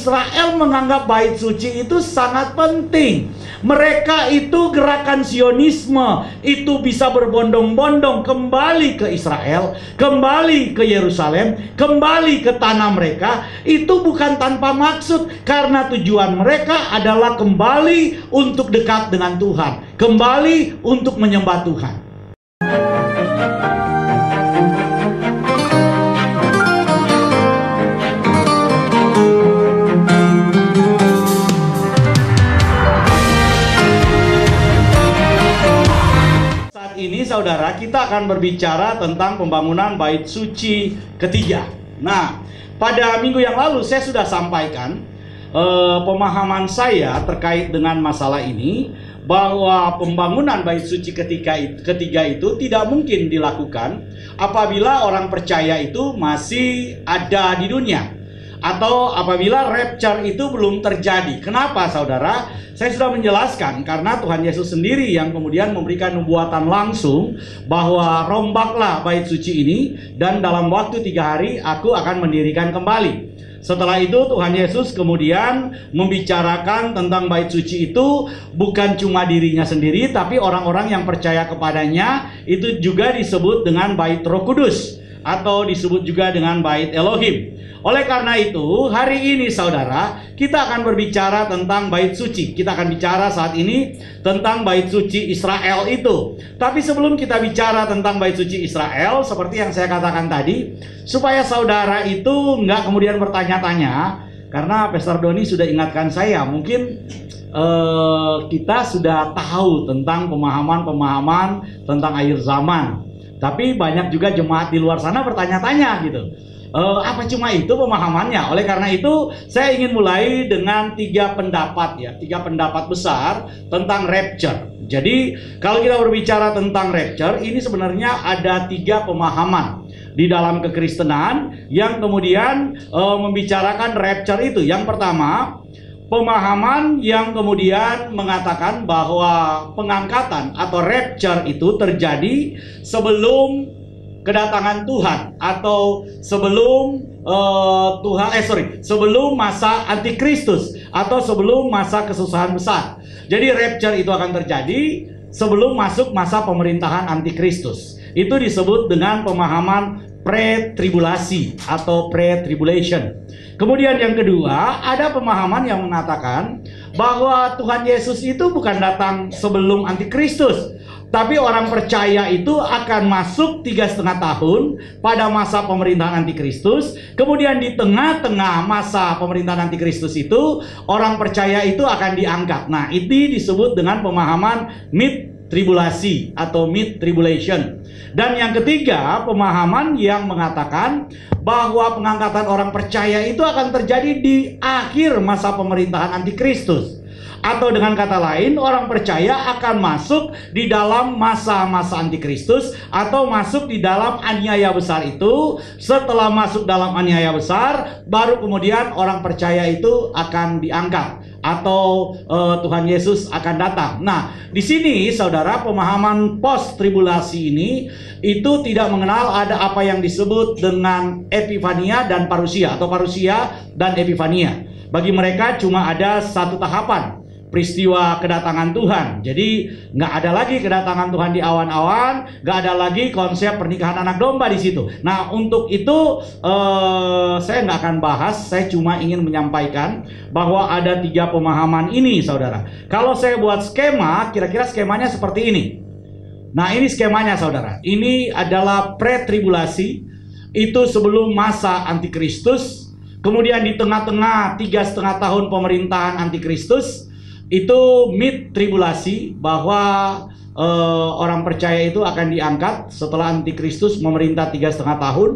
Israel menganggap bait suci itu sangat penting. Mereka itu gerakan Zionisme, itu bisa berbondong-bondong kembali ke Israel, kembali ke Yerusalem, kembali ke tanah mereka. Itu bukan tanpa maksud, karena tujuan mereka adalah kembali untuk dekat dengan Tuhan, kembali untuk menyembah Tuhan. Ini saudara, kita akan berbicara tentang pembangunan bait suci ketiga. Nah, pada minggu yang lalu saya sudah sampaikan pemahaman saya terkait dengan masalah ini, bahwa pembangunan bait suci ketiga itu tidak mungkin dilakukan apabila orang percaya itu masih ada di dunia, atau apabila rapture itu belum terjadi. Kenapa saudara? Saya sudah menjelaskan, karena Tuhan Yesus sendiri yang kemudian memberikan nubuatan langsung bahwa rombaklah bait suci ini, dan dalam waktu 3 hari aku akan mendirikan kembali. Setelah itu Tuhan Yesus kemudian membicarakan tentang bait suci itu bukan cuma dirinya sendiri, tapi orang-orang yang percaya kepadanya itu juga disebut dengan bait Roh Kudus, atau disebut juga dengan bait Elohim. Oleh karena itu, hari ini saudara, kita akan berbicara tentang bait suci. Kita akan bicara saat ini tentang bait suci Israel itu. Tapi sebelum kita bicara tentang bait suci Israel, seperti yang saya katakan tadi, supaya saudara itu nggak kemudian bertanya-tanya, karena Pastor Doni sudah ingatkan saya, mungkin kita sudah tahu tentang pemahaman-pemahaman tentang akhir zaman. Tapi banyak juga jemaat di luar sana bertanya-tanya gitu. Apa cuma itu pemahamannya? Oleh karena itu saya ingin mulai dengan 3 pendapat ya, 3 pendapat besar tentang rapture. Jadi kalau kita berbicara tentang rapture, ini sebenarnya ada 3 pemahaman di dalam kekristenan yang kemudian membicarakan rapture itu. Yang pertama, pemahaman yang kemudian mengatakan bahwa pengangkatan atau rapture itu terjadi sebelum kedatangan Tuhan, atau sebelum sebelum masa antikristus, atau sebelum masa kesusahan besar. Jadi rapture itu akan terjadi sebelum masuk masa pemerintahan antikristus. Itu disebut dengan pemahaman pre-tribulasi atau pre-tribulation. Kemudian yang kedua, ada pemahaman yang mengatakan bahwa Tuhan Yesus itu bukan datang sebelum antikristus, tapi orang percaya itu akan masuk 3,5 tahun pada masa pemerintahan antikristus. Kemudian di tengah-tengah masa pemerintahan antikristus itu, orang percaya itu akan diangkat. Nah, itu disebut dengan pemahaman mid-tribulasi atau mid-tribulation. Dan yang ketiga, pemahaman yang mengatakan bahwa pengangkatan orang percaya itu akan terjadi di akhir masa pemerintahan antikristus. Atau dengan kata lain, orang percaya akan masuk di dalam masa-masa antikristus, atau masuk di dalam aniaya besar itu. Setelah masuk dalam aniaya besar, baru kemudian orang percaya itu akan diangkat, atau Tuhan Yesus akan datang. Nah, di sini saudara, pemahaman post tribulasi ini itu tidak mengenal ada apa yang disebut dengan epifania dan parusia, atau parusia dan epifania. Bagi mereka cuma ada satu tahapan, peristiwa kedatangan Tuhan. Jadi nggak ada lagi kedatangan Tuhan di awan-awan, nggak ada lagi konsep pernikahan anak domba di situ. Nah, untuk itu saya nggak akan bahas. Saya cuma ingin menyampaikan bahwa ada 3 pemahaman ini, saudara. Kalau saya buat skema, kira-kira skemanya seperti ini. Nah, ini skemanya, saudara. Ini adalah pre-tribulasi, itu sebelum masa antikristus. Kemudian di tengah-tengah 3,5 tahun pemerintahan antikristus, itu mid-tribulasi, bahwa orang percaya itu akan diangkat setelah antikristus memerintah 3,5 tahun.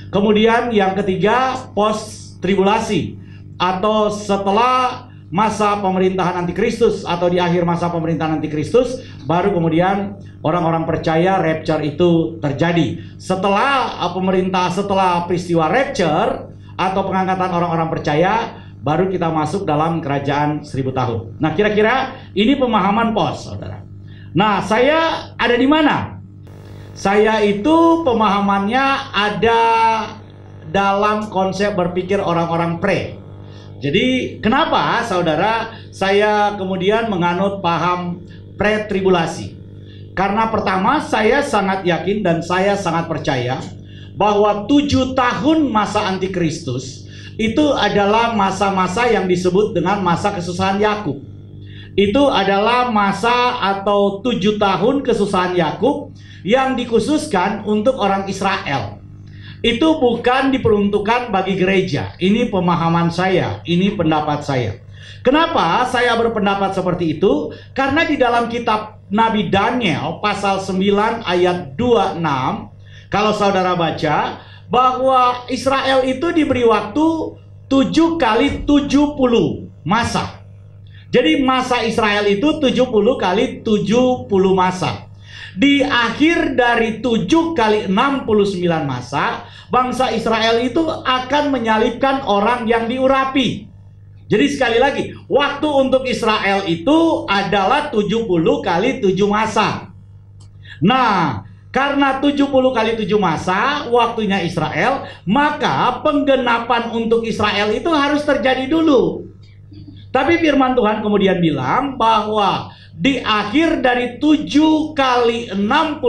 Kemudian yang ketiga, post-tribulasi, atau setelah masa pemerintahan antikristus, atau di akhir masa pemerintahan antikristus, baru kemudian orang-orang percaya rapture itu terjadi. Setelah setelah peristiwa rapture atau pengangkatan orang-orang percaya, baru kita masuk dalam kerajaan 1000 tahun. Nah, kira-kira ini pemahaman pos, saudara. Nah, saya ada di mana? Saya itu pemahamannya ada dalam konsep berpikir orang-orang pre. Jadi kenapa saudara saya kemudian menganut paham pre-tribulasi? Karena pertama, saya sangat yakin dan saya sangat percaya bahwa 7 tahun masa antikristus itu adalah masa-masa yang disebut dengan masa kesusahan Yakub. Itu adalah masa atau 7 tahun kesusahan Yakub yang dikhususkan untuk orang Israel. Itu bukan diperuntukkan bagi gereja. Ini pemahaman saya, ini pendapat saya. Kenapa saya berpendapat seperti itu? Karena di dalam kitab Nabi Daniel pasal 9 ayat 26, kalau saudara baca, bahwa Israel itu diberi waktu 7 kali 70 masa. Jadi masa Israel itu 70 kali 70 masa. Di akhir dari 7 kali 69 masa, bangsa Israel itu akan menyalibkan orang yang diurapi. Jadi sekali lagi, waktu untuk Israel itu adalah 70 kali 7 masa. Nah, karena 70 kali 7 masa waktunya Israel, maka penggenapan untuk Israel itu harus terjadi dulu. Tapi firman Tuhan kemudian bilang bahwa di akhir dari 7 kali 69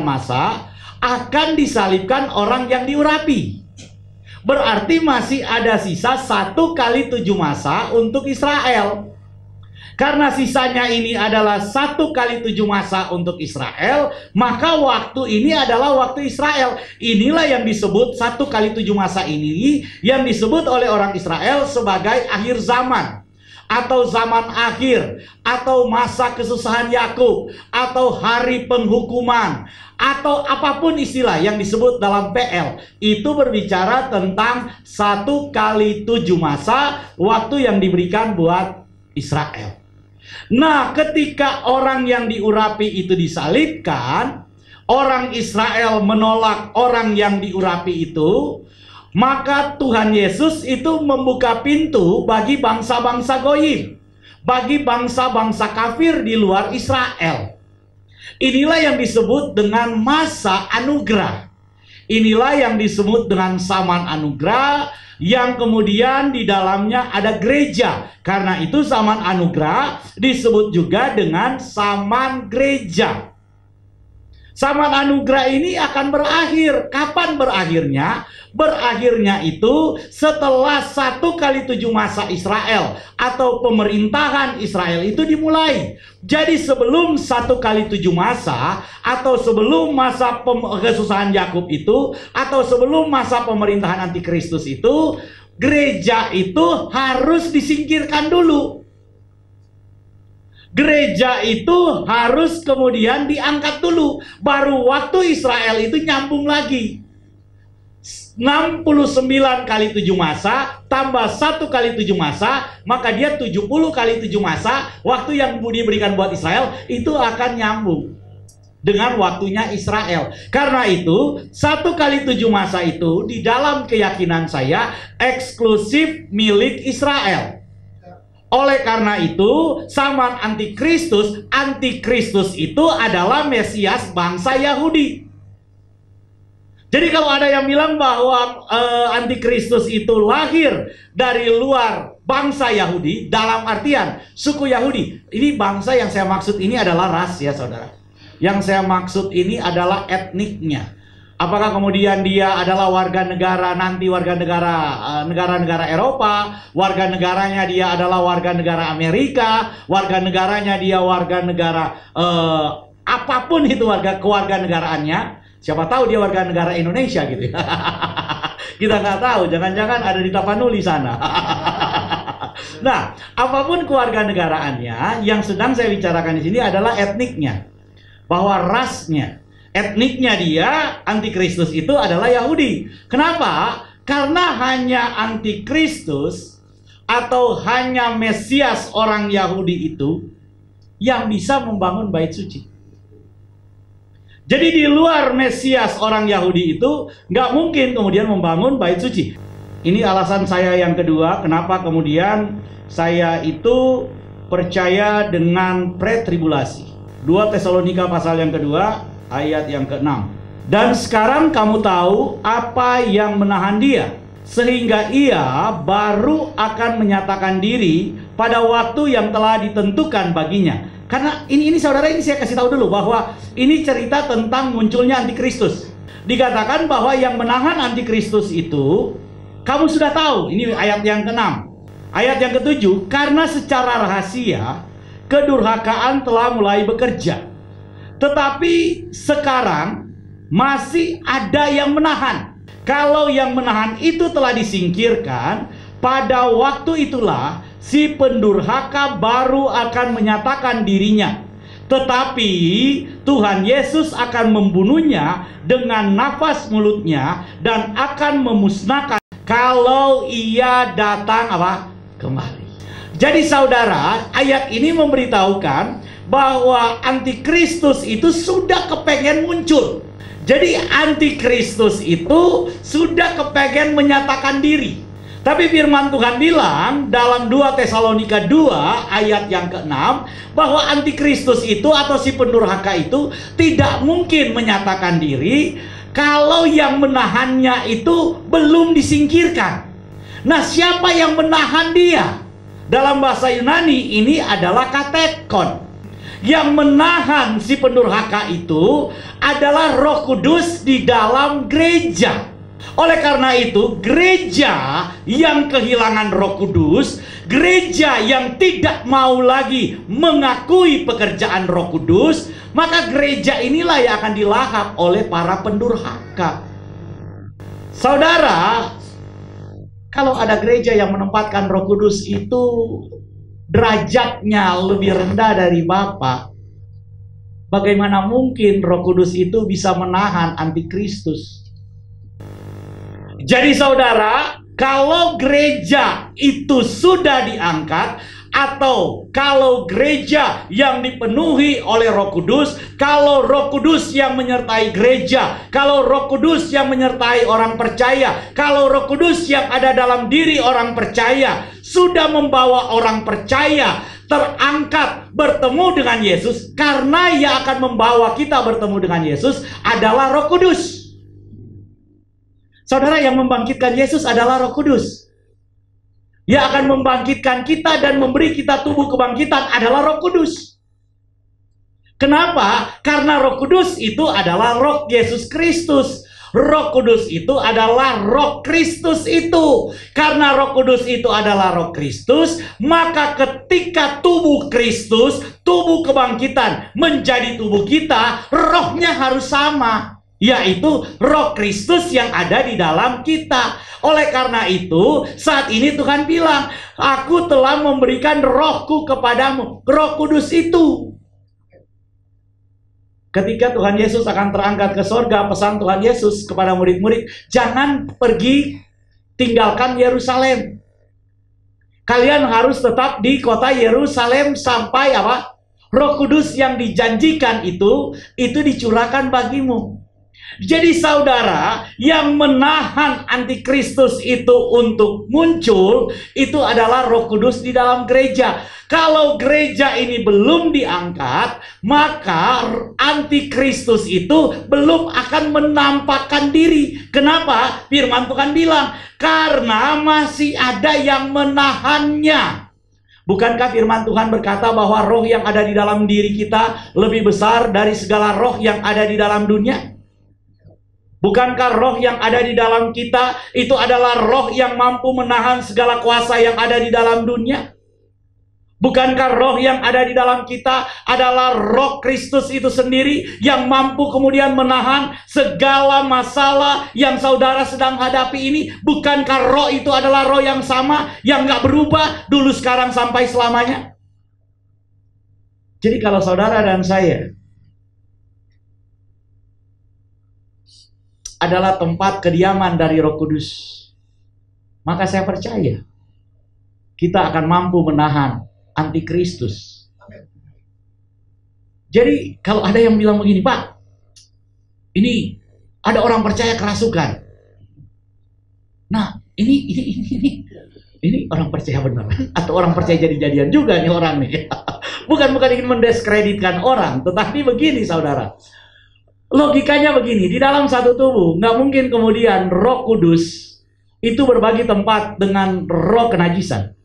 masa akan disalibkan orang yang diurapi. Berarti masih ada sisa 1 kali 7 masa untuk Israel. Karena sisanya ini adalah 1 kali 7 masa untuk Israel, maka waktu ini adalah waktu Israel. Inilah yang disebut 1 kali 7 masa ini, yang disebut oleh orang Israel sebagai akhir zaman, atau zaman akhir, atau masa kesusahan Yakub, atau hari penghukuman, atau apapun istilah yang disebut dalam PL. Itu berbicara tentang 1 kali 7 masa waktu yang diberikan buat Israel. Nah, ketika orang yang diurapi itu disalibkan, orang Israel menolak orang yang diurapi itu, maka Tuhan Yesus itu membuka pintu bagi bangsa-bangsa goyim, bagi bangsa-bangsa kafir di luar Israel. Inilah yang disebut dengan masa anugerah. Inilah yang disebut dengan zaman anugerah, yang kemudian di dalamnya ada gereja. Karena itu zaman anugerah disebut juga dengan zaman gereja. Zaman anugerah ini akan berakhir. Kapan berakhirnya? Berakhirnya itu setelah 1 kali 7 masa Israel atau pemerintahan Israel itu dimulai. Jadi sebelum 1 kali 7 masa, atau sebelum masa kesusahan Yakub itu, atau sebelum masa pemerintahan antikristus itu, gereja itu harus disingkirkan dulu. Gereja itu harus kemudian diangkat dulu. Baru waktu Israel itu nyambung lagi. 69 kali 7 masa tambah 1 kali 7 masa, maka dia 70 kali 7 masa. Waktu yang diberikan buat Israel itu akan nyambung dengan waktunya Israel. Karena itu 1 kali 7 masa itu di dalam keyakinan saya eksklusif milik Israel. Oleh karena itu, zaman antikristus itu adalah Mesias bangsa Yahudi. Jadi kalau ada yang bilang bahwa antikristus itu lahir dari luar bangsa Yahudi, dalam artian suku Yahudi. Ini bangsa yang saya maksud ini adalah ras ya saudara. Yang saya maksud ini adalah etniknya. Apakah kemudian dia adalah warga negara, nanti warga negara negara-negara Eropa, warga negaranya dia adalah warga negara Amerika, warga negaranya dia warga negara apapun itu kewarganegaraannya. Siapa tahu dia warga negara Indonesia gitu. Kita nggak tahu, jangan-jangan ada di Tapanuli sana. Nah, apapun kewarganegaraannya, yang sedang saya bicarakan di sini adalah etniknya, bahwa rasnya. Etniknya dia, antikristus itu adalah Yahudi. Kenapa? Karena hanya antikristus atau hanya Mesias orang Yahudi itu yang bisa membangun bait suci. Jadi di luar Mesias orang Yahudi itu nggak mungkin kemudian membangun bait suci. Ini alasan saya yang kedua, kenapa kemudian saya itu percaya dengan pre-tribulasi. 2 Tesalonika pasal yang kedua, ayat yang ke-6. Dan sekarang kamu tahu apa yang menahan dia, sehingga ia baru akan menyatakan diri pada waktu yang telah ditentukan baginya. Karena ini saudara, ini saya kasih tahu dulu bahwa ini cerita tentang munculnya antikristus. Dikatakan bahwa yang menahan antikristus itu, kamu sudah tahu, ini ayat yang ke-6. Ayat yang ke-7, karena secara rahasia kedurhakaan telah mulai bekerja. Tetapi sekarang masih ada yang menahan. Kalau yang menahan itu telah disingkirkan, pada waktu itulah si pendurhaka baru akan menyatakan dirinya. Tetapi Tuhan Yesus akan membunuhnya dengan nafas mulutnya dan akan memusnahkan kalau ia datang kembali. Jadi saudara, ayat ini memberitahukan bahwa antikristus itu sudah kepengen muncul. Jadi antikristus itu sudah kepengen menyatakan diri. Tapi firman Tuhan bilang dalam 2 Tesalonika 2 ayat yang ke-6 bahwa antikristus itu atau si pendurhaka itu tidak mungkin menyatakan diri kalau yang menahannya itu belum disingkirkan. Nah, siapa yang menahan dia? Dalam bahasa Yunani ini adalah katekon. Yang menahan si pendurhaka itu adalah Roh Kudus di dalam gereja. Oleh karena itu, gereja yang kehilangan Roh Kudus, gereja yang tidak mau lagi mengakui pekerjaan Roh Kudus, maka gereja inilah yang akan dilahap oleh para pendurhaka. Saudara, kalau ada gereja yang menempatkan Roh Kudus itu derajatnya lebih rendah dari Bapa, bagaimana mungkin Roh Kudus itu bisa menahan antikristus? Jadi saudara, kalau gereja itu sudah diangkat, atau kalau gereja yang dipenuhi oleh Roh Kudus, kalau Roh Kudus yang menyertai gereja, kalau Roh Kudus yang menyertai orang percaya, kalau Roh Kudus yang ada dalam diri orang percaya sudah membawa orang percaya terangkat bertemu dengan Yesus, karena yang akan membawa kita bertemu dengan Yesus adalah Roh Kudus. Saudara, yang membangkitkan Yesus adalah Roh Kudus. Yang akan membangkitkan kita dan memberi kita tubuh kebangkitan adalah Roh Kudus. Kenapa? Karena Roh Kudus itu adalah Roh Yesus Kristus. Roh Kudus itu adalah Roh Kristus itu. Karena Roh Kudus itu adalah Roh Kristus, maka ketika tubuh Kristus, tubuh kebangkitan menjadi tubuh kita, rohnya harus sama, yaitu Roh Kristus yang ada di dalam kita. Oleh karena itu, saat ini Tuhan bilang, aku telah memberikan rohku kepadamu. Roh Kudus itu. Ketika Tuhan Yesus akan terangkat ke sorga, pesan Tuhan Yesus kepada murid-murid, jangan pergi tinggalkan Yerusalem. Kalian harus tetap di kota Yerusalem sampai Roh Kudus yang dijanjikan itu dicurahkan bagimu. Jadi saudara, yang menahan antikristus itu untuk muncul itu adalah Roh Kudus di dalam gereja. Kalau gereja ini belum diangkat, maka antikristus itu belum akan menampakkan diri. Kenapa? Firman Tuhan bilang, karena masih ada yang menahannya. Bukankah firman Tuhan berkata bahwa roh yang ada di dalam diri kita lebih besar dari segala roh yang ada di dalam dunia? Bukankah roh yang ada di dalam kita itu adalah roh yang mampu menahan segala kuasa yang ada di dalam dunia? Bukankah roh yang ada di dalam kita adalah Roh Kristus itu sendiri yang mampu kemudian menahan segala masalah yang saudara sedang hadapi ini? Bukankah roh itu adalah roh yang sama, yang gak berubah dulu, sekarang, sampai selamanya? Jadi kalau saudara dan saya adalah tempat kediaman dari Roh Kudus, maka saya percaya kita akan mampu menahan antikristus. Jadi kalau ada yang bilang begini, Pak, ini ada orang percaya kerasukan. Nah, ini orang percaya benar atau orang percaya jadi-jadian juga nih orang nih. Bukan ingin mendiskreditkan orang, tetapi begini saudara. Logikanya begini, di dalam satu tubuh nggak mungkin kemudian Roh Kudus itu berbagi tempat dengan roh kenajisan.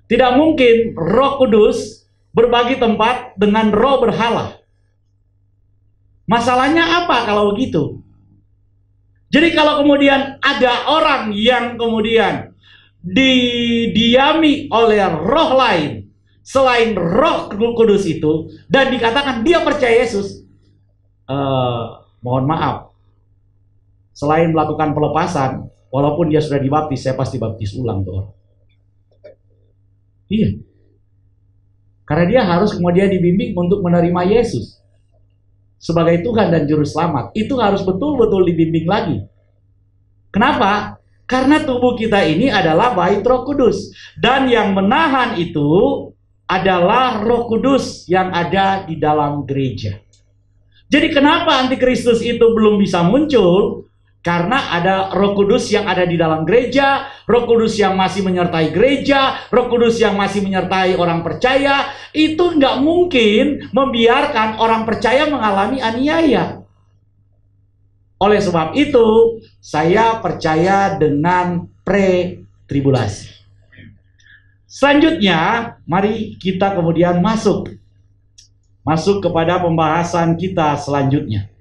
Tidak mungkin Roh Kudus berbagi tempat dengan roh berhala. Masalahnya apa kalau begitu? Jadi kalau kemudian ada orang yang kemudian didiami oleh roh lain selain Roh Kudus itu, dan dikatakan dia percaya Yesus, mohon maaf, selain melakukan pelepasan, walaupun dia sudah dibaptis, saya pasti baptis ulang tuh orang. Iya, karena dia harus kemudian dibimbing untuk menerima Yesus sebagai Tuhan dan Juru Selamat. Itu harus betul-betul dibimbing lagi. Kenapa? Karena tubuh kita ini adalah bait Roh Kudus, dan yang menahan itu adalah Roh Kudus yang ada di dalam gereja. Jadi kenapa antikristus itu belum bisa muncul? Karena ada Roh Kudus yang ada di dalam gereja, Roh Kudus yang masih menyertai gereja, Roh Kudus yang masih menyertai orang percaya. Itu nggak mungkin membiarkan orang percaya mengalami aniaya. Oleh sebab itu, saya percaya dengan pre-tribulasi. Selanjutnya, mari kita kemudian masuk kepada pembahasan kita selanjutnya.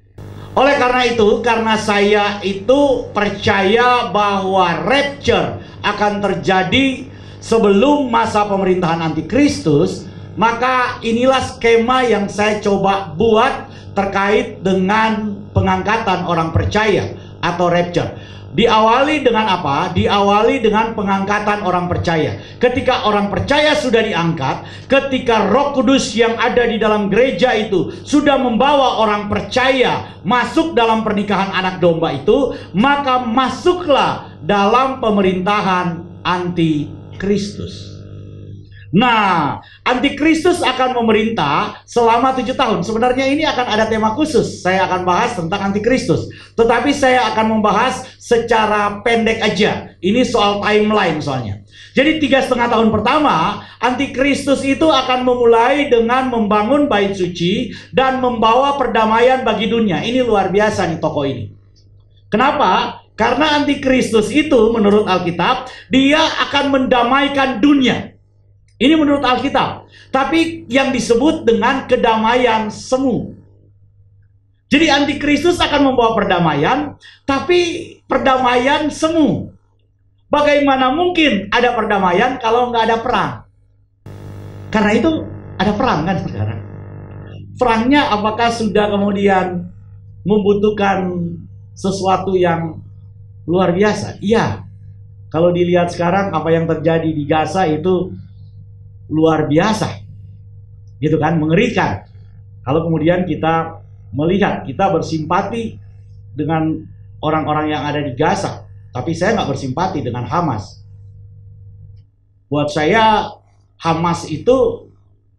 Oleh karena itu, karena saya itu percaya bahwa rapture akan terjadi sebelum masa pemerintahan antikristus, maka inilah skema yang saya coba buat terkait dengan pengangkatan orang percaya atau rapture. Diawali dengan apa? Diawali dengan pengangkatan orang percaya. Ketika orang percaya sudah diangkat, ketika Roh Kudus yang ada di dalam gereja itu sudah membawa orang percaya masuk dalam pernikahan anak domba itu, maka masuklah dalam pemerintahan antikristus. Nah, antikristus akan memerintah selama 7 tahun. Sebenarnya ini akan ada tema khusus. Saya akan bahas tentang antikristus. Tetapi saya akan membahas secara pendek aja. Ini soal timeline soalnya. Jadi 3,5 tahun pertama, antikristus itu akan memulai dengan membangun bait suci dan membawa perdamaian bagi dunia. Ini luar biasa nih tokoh ini. Kenapa? Karena antikristus itu menurut Alkitab, dia akan mendamaikan dunia. Ini menurut Alkitab. Tapi yang disebut dengan kedamaian semu. Jadi antikristus akan membawa perdamaian, tapi perdamaian semu. Bagaimana mungkin ada perdamaian kalau nggak ada perang? Karena itu ada perang kan saudara. Perangnya apakah sudah kemudian membutuhkan sesuatu yang luar biasa? Iya. Kalau dilihat sekarang apa yang terjadi di Gaza itu luar biasa, gitu kan, mengerikan. Kalau kemudian kita melihat, kita bersimpati dengan orang-orang yang ada di Gaza, tapi saya nggak bersimpati dengan Hamas. Buat saya, Hamas itu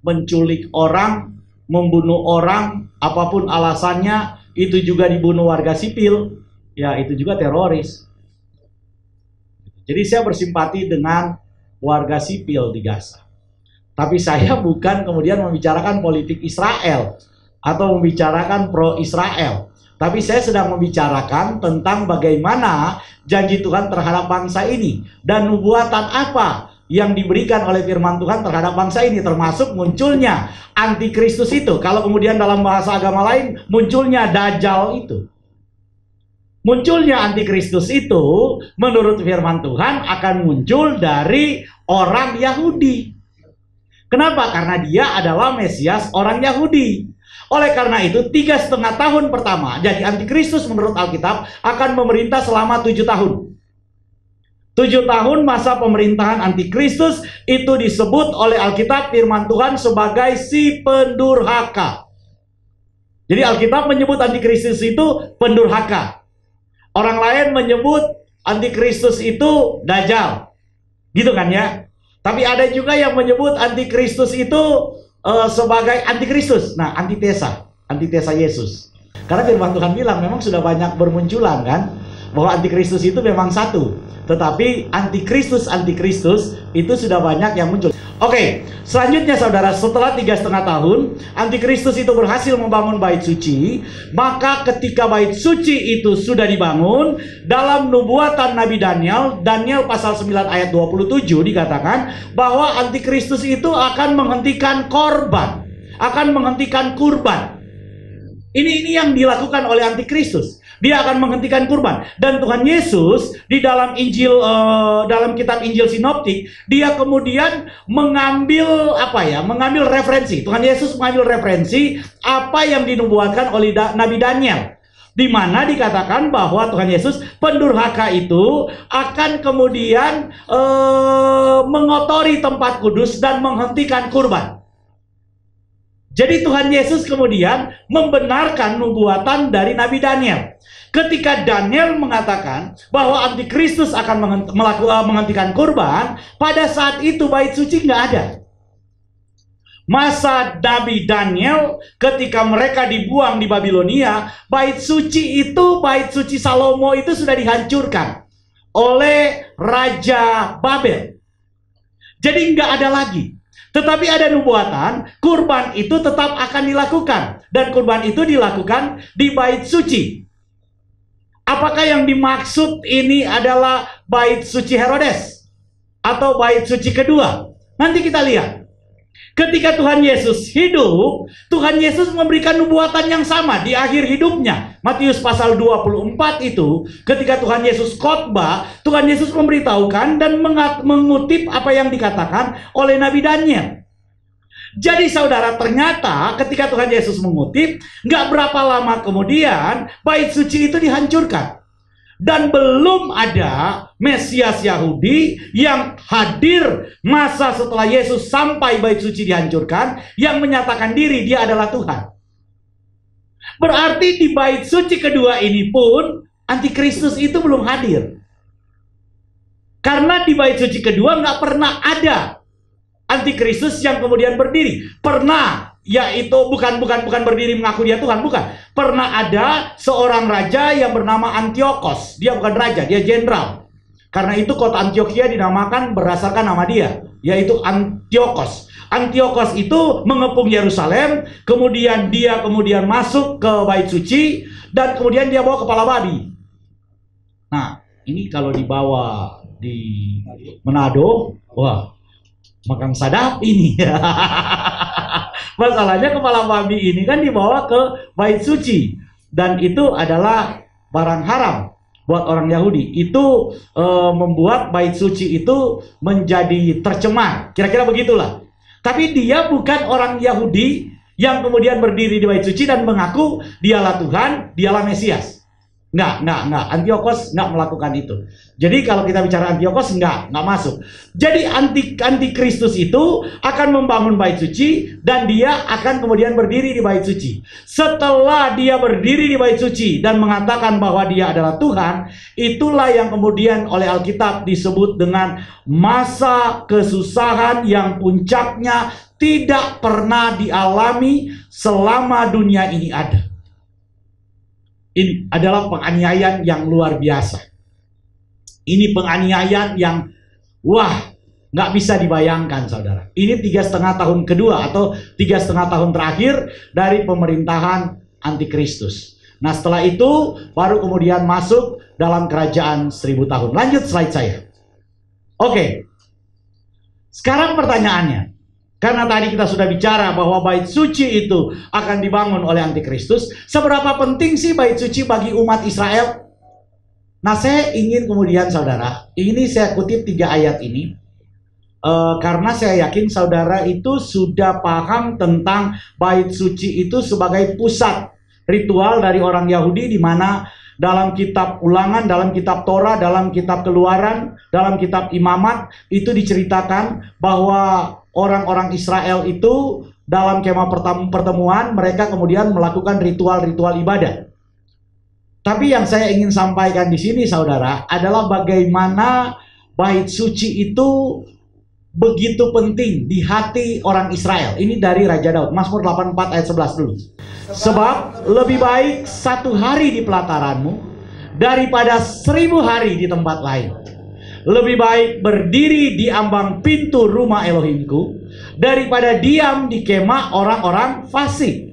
menculik orang, membunuh orang, apapun alasannya, itu juga dibunuh warga sipil, ya itu juga teroris. Jadi saya bersimpati dengan warga sipil di Gaza. Tapi saya bukan kemudian membicarakan politik Israel atau membicarakan pro-Israel. Tapi saya sedang membicarakan tentang bagaimana janji Tuhan terhadap bangsa ini. Dan nubuatan apa yang diberikan oleh firman Tuhan terhadap bangsa ini. Termasuk munculnya antikristus itu. Kalau kemudian dalam bahasa agama lain, munculnya Dajjal itu. Munculnya antikristus itu menurut firman Tuhan akan muncul dari orang Yahudi. Kenapa? Karena dia adalah Mesias orang Yahudi. Oleh karena itu 3,5 tahun pertama, jadi antikristus menurut Alkitab akan memerintah selama 7 tahun. 7 tahun masa pemerintahan antikristus itu disebut oleh Alkitab firman Tuhan sebagai si pendurhaka. Jadi Alkitab menyebut antikristus itu pendurhaka. Orang lain menyebut antikristus itu Dajjal. Gitu kan ya? Tapi ada juga yang menyebut antikristus itu sebagai antikristus. Nah, antitesa Yesus. Karena firman Tuhan bilang memang sudah banyak bermunculan kan, bahwa antikristus itu memang satu. Tetapi antikristus itu sudah banyak yang muncul. Oke, selanjutnya saudara, setelah 3,5 tahun Antikristus itu berhasil membangun bait suci, maka ketika bait suci itu sudah dibangun, dalam nubuatan Nabi Daniel, Daniel pasal 9 ayat 27 dikatakan bahwa Antikristus itu akan menghentikan korban, akan menghentikan kurban. Ini yang dilakukan oleh Antikristus. Dia akan menghentikan kurban. Dan Tuhan Yesus di dalam Injil, dalam kitab Injil Sinoptik, dia kemudian mengambil mengambil referensi. Tuhan Yesus mengambil referensi apa yang dinubuatkan oleh Nabi Daniel, di mana dikatakan bahwa Tuhan Yesus pendurhaka itu akan kemudian mengotori tempat kudus dan menghentikan kurban. Jadi Tuhan Yesus kemudian membenarkan nubuatan dari Nabi Daniel. Ketika Daniel mengatakan bahwa Antikristus akan menghentikan kurban, pada saat itu bait suci nggak ada. Masa Nabi Daniel ketika mereka dibuang di Babilonia, bait suci Salomo itu sudah dihancurkan oleh Raja Babel. Jadi nggak ada lagi. Tetapi ada nubuatan, kurban itu tetap akan dilakukan. Dan kurban itu dilakukan di bait suci. Apakah yang dimaksud ini adalah bait suci Herodes? Atau bait suci kedua? Nanti kita lihat. Ketika Tuhan Yesus hidup, Tuhan Yesus memberikan nubuatan yang sama di akhir hidupnya. Matius pasal 24 itu, ketika Tuhan Yesus khotbah, Tuhan Yesus memberitahukan dan mengutip apa yang dikatakan oleh Nabi Daniel. Jadi saudara, ternyata ketika Tuhan Yesus mengutip, nggak berapa lama kemudian bait suci itu dihancurkan. Dan belum ada Mesias Yahudi yang hadir masa setelah Yesus sampai bait suci dihancurkan, yang menyatakan diri dia adalah Tuhan. Berarti di bait suci kedua ini pun Antikristus itu belum hadir. Karena di bait suci kedua nggak pernah ada Antikristus yang kemudian berdiri. Pernah, yaitu bukan berdiri mengaku dia Tuhan, bukan. Pernah ada seorang raja yang bernama Antiochos. Dia bukan raja, dia jenderal. Karena itu kota Antioquia dinamakan berdasarkan nama dia, yaitu Antiochos. Antiochos itu mengepung Yerusalem, kemudian dia masuk ke bait suci, dan kemudian dia bawa kepala babi. Nah, ini kalau dibawa di Manado, wah, makan sadap ini. Masalahnya kepala babi ini kan dibawa ke bait suci, dan itu adalah barang haram buat orang Yahudi. Itu membuat bait suci itu menjadi tercemar. Kira-kira begitulah. Tapi dia bukan orang Yahudi yang kemudian berdiri di bait suci dan mengaku dialah Tuhan, dialah Mesias. Enggak. Antiochos enggak melakukan itu. Jadi kalau kita bicara Antiochos enggak masuk. Jadi Antikristus itu akan membangun bait suci dan dia akan kemudian berdiri di bait suci. Setelah dia berdiri di bait suci dan mengatakan bahwa dia adalah Tuhan, itulah yang kemudian oleh Alkitab disebut dengan masa kesusahan yang puncaknya tidak pernah dialami selama dunia ini ada. Ini adalah penganiayaan yang luar biasa. Ini penganiayaan yang nggak bisa dibayangkan, saudara. Ini 3,5 tahun kedua atau 3,5 tahun terakhir dari pemerintahan Antikristus. Nah, setelah itu baru kemudian masuk dalam kerajaan 1000 tahun. Lanjut slide saya. Oke. Sekarang pertanyaannya. Karena tadi kita sudah bicara bahwa bait suci itu akan dibangun oleh Antikristus. Seberapa penting sih bait suci bagi umat Israel? Nah, saya ingin kemudian saudara, ini saya kutip 3 ayat ini. Karena saya yakin saudara itu sudah paham tentang bait suci itu sebagai pusat ritual dari orang Yahudi, di mana dalam kitab Ulangan, dalam kitab Torah, dalam kitab Keluaran, dalam kitab Imamat itu diceritakan bahwa orang-orang Israel itu dalam kemah pertemuan mereka kemudian melakukan ritual-ritual ibadah. Tapi yang saya ingin sampaikan di sini saudara adalah bagaimana bait suci itu begitu penting di hati orang Israel. Ini dari Raja Daud, Mazmur 84 ayat 11 dulu. Sebab lebih baik 1 hari di pelataranmu daripada 1000 hari di tempat lain. lebih baik berdiri di ambang pintu rumah Elohimku daripada diam di kemah orang-orang fasik.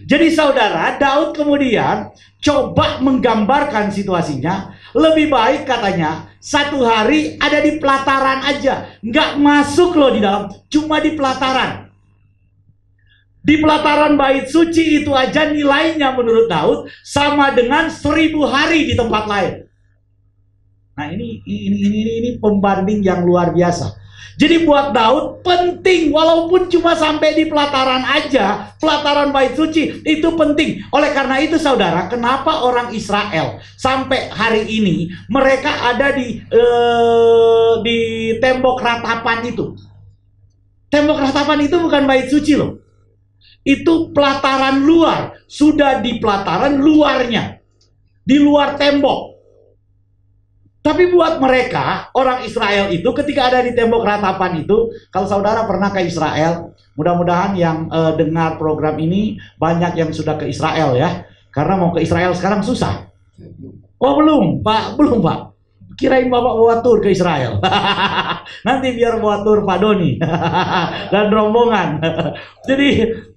Jadi saudara, Daud kemudian coba menggambarkan situasinya. Lebih baik katanya, satu hari ada di pelataran aja. Nggak masuk loh di dalam, cuma di pelataran. Di pelataran bait suci itu aja nilainya menurut Daud sama dengan 1000 hari di tempat lain. Nah ini pembanding yang luar biasa. Jadi buat Daud penting, walaupun cuma sampai di pelataran aja, pelataran bait suci itu penting. Oleh karena itu saudara, kenapa orang Israel sampai hari ini mereka ada di tembok ratapan itu? Tembok ratapan itu bukan bait suci loh. Itu pelataran luar, sudah di pelataran luarnya, di luar tembok. Tapi buat mereka, orang Israel itu ketika ada di tembok ratapan itu, kalau saudara pernah ke Israel, mudah-mudahan yang dengar program ini banyak yang sudah ke Israel ya. Karena mau ke Israel sekarang susah. Oh belum Pak, belum Pak. Kirain Bapak bawa tur ke Israel. Nanti biar bawa tur Pak Doni dan rombongan.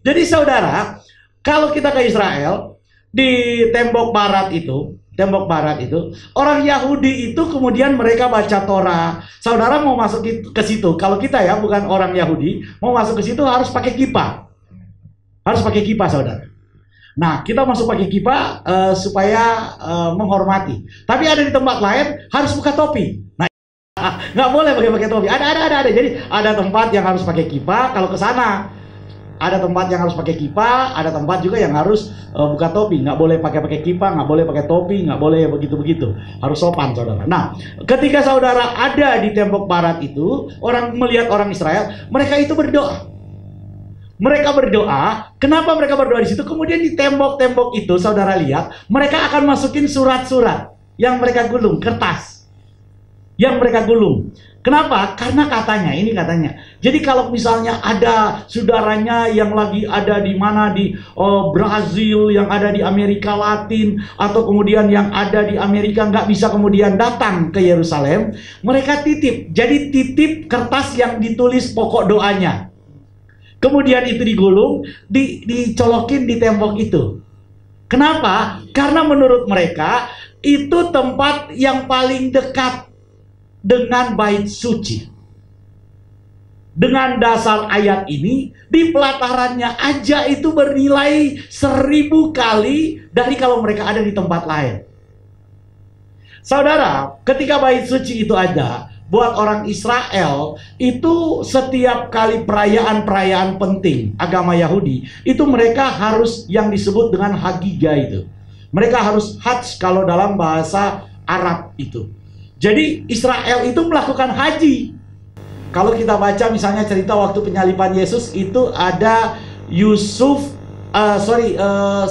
Jadi saudara, kalau kita ke Israel, di tembok barat itu, orang Yahudi itu kemudian mereka baca Torah. Saudara mau masuk ke situ, kalau kita ya bukan orang Yahudi, mau masuk ke situ harus pakai kippah. Harus pakai kippah, saudara. Nah, kita masuk pakai kippah supaya menghormati. Tapi ada di tempat lain harus buka topi. Nah, nggak boleh pakai topi. Ada. Jadi ada tempat yang harus pakai kippah kalau ke sana. Ada tempat yang harus pakai kippah, ada tempat juga yang harus buka topi. Nggak boleh pakai kippah, nggak boleh pakai topi, nggak boleh begitu-begitu. Harus sopan, saudara. Nah, ketika saudara ada di tembok barat itu, orang melihat orang Israel, mereka itu berdoa. Mereka berdoa. Kenapa mereka berdoa di situ? Kemudian di tembok-tembok itu, saudara lihat, mereka akan masukin surat-surat yang mereka gulung, kertas yang mereka gulung. Kenapa? Karena ini katanya. Jadi kalau misalnya ada saudaranya yang lagi ada di mana di Brazil, yang ada di Amerika Latin, atau kemudian yang ada di Amerika nggak bisa kemudian datang ke Yerusalem, mereka titip. Jadi titip kertas yang ditulis pokok doanya. Kemudian itu digulung, dicolokin di tembok itu. Kenapa? Karena menurut mereka itu tempat yang paling dekat dengan bait suci. Dengan dasar ayat ini, di pelatarannya aja itu bernilai 1000 kali dari kalau mereka ada di tempat lain. Saudara, ketika bait suci itu ada, buat orang Israel, itu setiap kali perayaan-perayaan penting agama Yahudi, itu mereka harus yang disebut dengan Hagiga itu. Mereka harus Hajj kalau dalam bahasa Arab itu. Jadi Israel itu melakukan haji. Kalau kita baca misalnya cerita waktu penyaliban Yesus, itu ada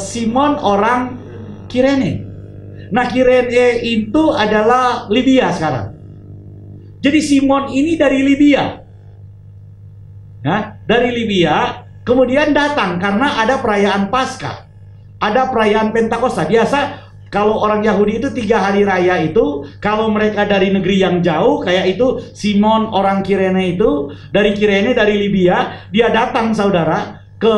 Simon orang Kirene. Nah, Kirene itu adalah Libya sekarang. Jadi Simon ini dari Libya. Ya, dari Libya, kemudian datang karena ada perayaan Paskah. Ada perayaan Pentakosta. Biasa kalau orang Yahudi itu 3 hari raya itu, kalau mereka dari negeri yang jauh, kayak itu Simon orang Kirene itu, dari Kirene, dari Libya, dia datang saudara ke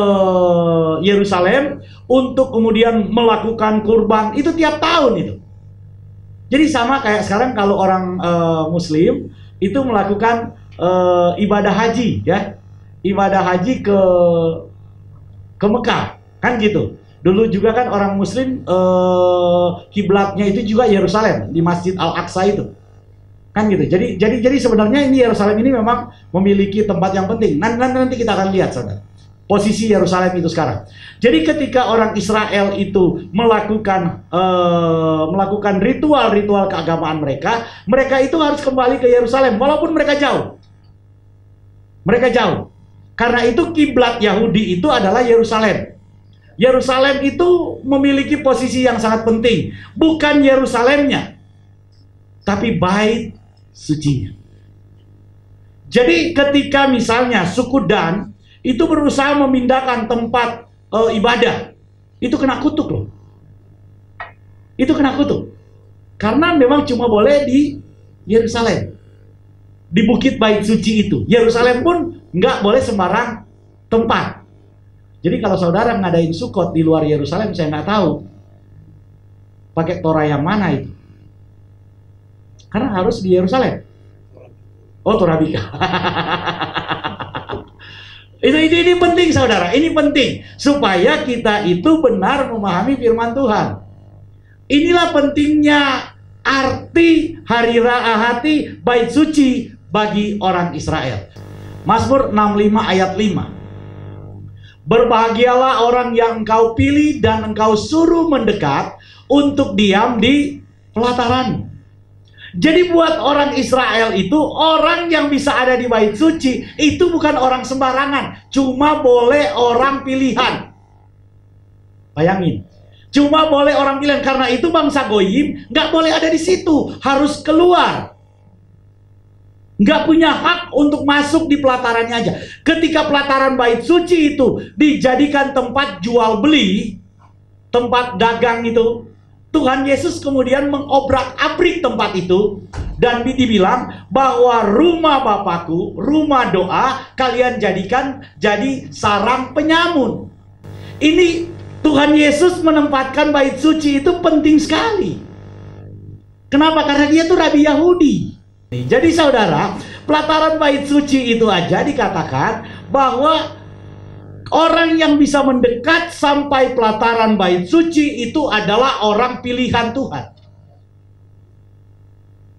Yerusalem untuk kemudian melakukan kurban, itu tiap tahun itu. Jadi sama kayak sekarang kalau orang Muslim itu melakukan ibadah haji, ya, ibadah haji ke Mekah, kan gitu. Dulu juga kan orang Muslim kiblatnya itu juga Yerusalem di Masjid Al-Aqsa itu, kan gitu. Jadi sebenarnya ini Yerusalem ini memang memiliki tempat yang penting. Nanti kita akan lihat, saudara, posisi Yerusalem itu sekarang. Jadi ketika orang Israel itu melakukan ritual-ritual keagamaan mereka itu harus kembali ke Yerusalem walaupun mereka jauh. Mereka jauh. Karena itu kiblat Yahudi itu adalah Yerusalem. Yerusalem itu memiliki posisi yang sangat penting. Bukan Yerusalemnya, tapi bait sucinya. Jadi ketika misalnya suku Dan itu berusaha memindahkan tempat ibadah, itu kena kutuk loh. Itu kena kutuk. Karena memang cuma boleh di Yerusalem. Di bukit bait suci itu. Yerusalem pun nggak boleh sembarang tempat. Jadi kalau saudara ngadain Sukot di luar Yerusalem, saya nggak tahu pakai Torah yang mana itu. Karena harus di Yerusalem. Oh, Torabika. Ini penting saudara, ini penting supaya kita itu benar memahami firman Tuhan. Inilah pentingnya arti hati bait suci bagi orang Israel. Mazmur 65 ayat 5. Berbahagialah orang yang engkau pilih dan engkau suruh mendekat untuk diam di pelataran. Jadi buat orang Israel itu, orang yang bisa ada di bait suci itu bukan orang sembarangan, cuma boleh orang pilihan. Bayangin, cuma boleh orang pilihan, karena itu bangsa Goyim nggak boleh ada di situ, harus keluar. Nggak punya hak untuk masuk di pelatarannya aja. Ketika pelataran bait suci itu dijadikan tempat jual beli, tempat dagang itu, Tuhan Yesus kemudian mengobrak-abrik tempat itu dan dibilang bahwa rumah Bapakku, rumah doa, kalian jadikan jadi sarang penyamun. Ini Tuhan Yesus menempatkan bait suci itu penting sekali. Kenapa? Karena dia tuh rabi Yahudi. Jadi saudara, pelataran bait suci itu aja dikatakan bahwa orang yang bisa mendekat sampai pelataran bait suci itu adalah orang pilihan Tuhan.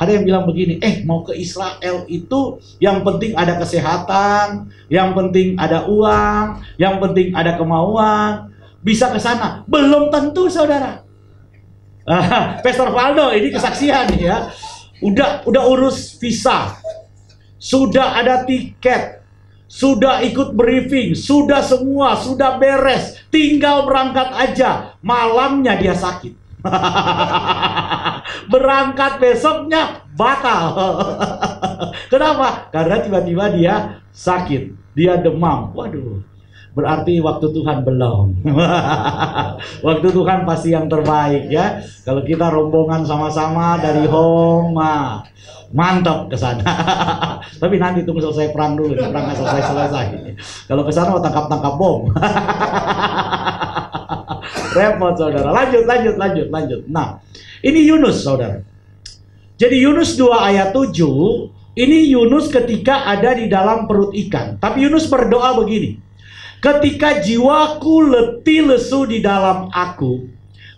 Ada yang bilang begini, mau ke Israel itu yang penting ada kesehatan, yang penting ada uang, yang penting ada kemauan, bisa ke sana. Belum tentu saudara. Pastor Valdo ini kesaksian ya. Udah urus visa, sudah ada tiket, sudah ikut briefing, sudah semua, sudah beres, tinggal berangkat aja. Malamnya dia sakit. Berangkat besoknya batal. Kenapa? Karena tiba-tiba dia sakit, dia demam. Waduh, berarti waktu Tuhan belum. Waktu Tuhan pasti yang terbaik ya. Kalau kita rombongan sama-sama dari home, mantap ke sana. Tapi nanti tunggu selesai perang dulu, perang nggak selesai. Kalau ke sana mau tangkap bom. Repot saudara. Lanjut. Nah, ini Yunus saudara. Jadi Yunus 2 ayat 7, ini Yunus ketika ada di dalam perut ikan. Tapi Yunus berdoa begini. Ketika jiwaku letih lesu di dalam aku,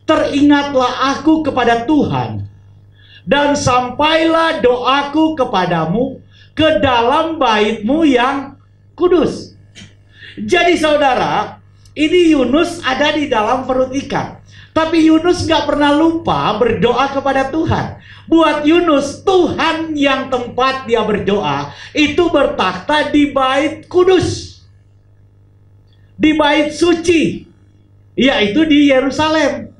teringatlah aku kepada Tuhan, dan sampailah doaku kepadamu ke dalam bait-Mu yang kudus. Jadi saudara, ini Yunus ada di dalam perut ikan. Tapi Yunus gak pernah lupa berdoa kepada Tuhan. Buat Yunus, Tuhan yang tempat dia berdoa itu bertakhta di bait kudus, di bait suci, yaitu di Yerusalem.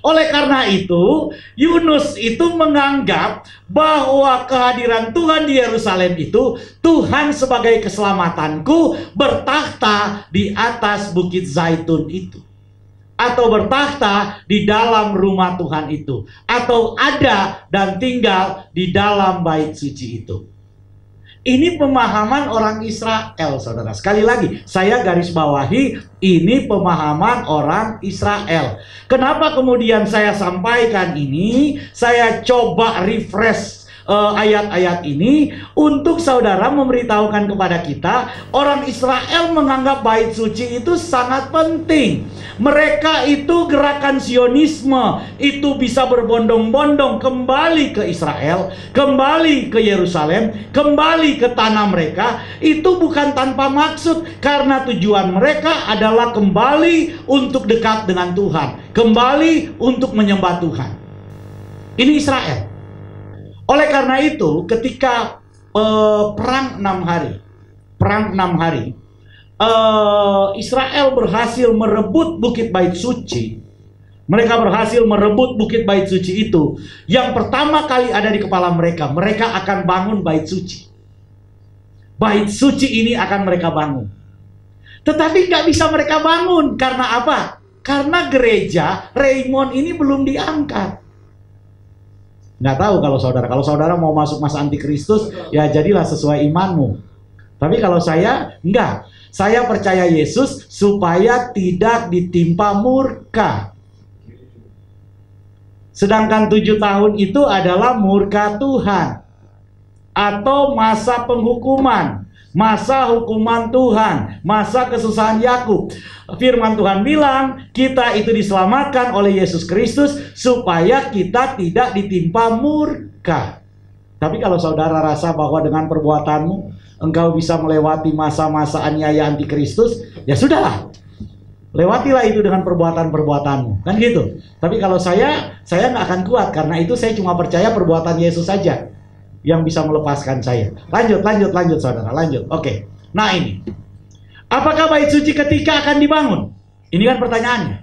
Oleh karena itu, Yunus itu menganggap bahwa kehadiran Tuhan di Yerusalem itu, Tuhan sebagai keselamatanku bertakhta di atas bukit Zaitun itu, atau bertakhta di dalam rumah Tuhan itu, atau ada dan tinggal di dalam bait suci itu. Ini pemahaman orang Israel, saudara. Sekali lagi, saya garis bawahi, ini pemahaman orang Israel. Kenapa kemudian saya sampaikan ini? Saya coba refresh ayat-ayat ini untuk saudara memberitahukan kepada kita, orang Israel menganggap bait suci itu sangat penting. Mereka itu gerakan Zionisme itu bisa berbondong-bondong kembali ke Israel, kembali ke Yerusalem, kembali ke tanah mereka. Itu bukan tanpa maksud, karena tujuan mereka adalah kembali untuk dekat dengan Tuhan, kembali untuk menyembah Tuhan. Ini Israel. Oleh karena itu, ketika perang 6 hari, Israel berhasil merebut bukit bait suci. Mereka berhasil merebut bukit bait suci itu. Yang pertama kali ada di kepala mereka, mereka akan bangun bait suci. Bait suci ini akan mereka bangun. Tetapi nggak bisa mereka bangun. Karena apa? Karena gereja Raymond ini belum diangkat. Nggak tahu kalau saudara mau masuk masa antikristus, ya jadilah sesuai imanmu. Tapi kalau saya, enggak. Saya percaya Yesus supaya tidak ditimpa murka. Sedangkan 7 tahun itu adalah murka Tuhan. Atau masa penghukuman. Masa hukuman Tuhan, masa kesusahan Yakub. Firman Tuhan bilang, kita itu diselamatkan oleh Yesus Kristus supaya kita tidak ditimpa murka. Tapi kalau saudara rasa bahwa dengan perbuatanmu engkau bisa melewati masa-masa aniaya antikristus, ya sudahlah. Lewatilah itu dengan perbuatan-perbuatanmu, kan gitu. Tapi kalau saya nggak akan kuat, karena itu saya cuma percaya perbuatan Yesus saja yang bisa melepaskan saya. Lanjut saudara, lanjut. Oke. Nah ini, apakah bait suci ketika akan dibangun? Ini kan pertanyaannya.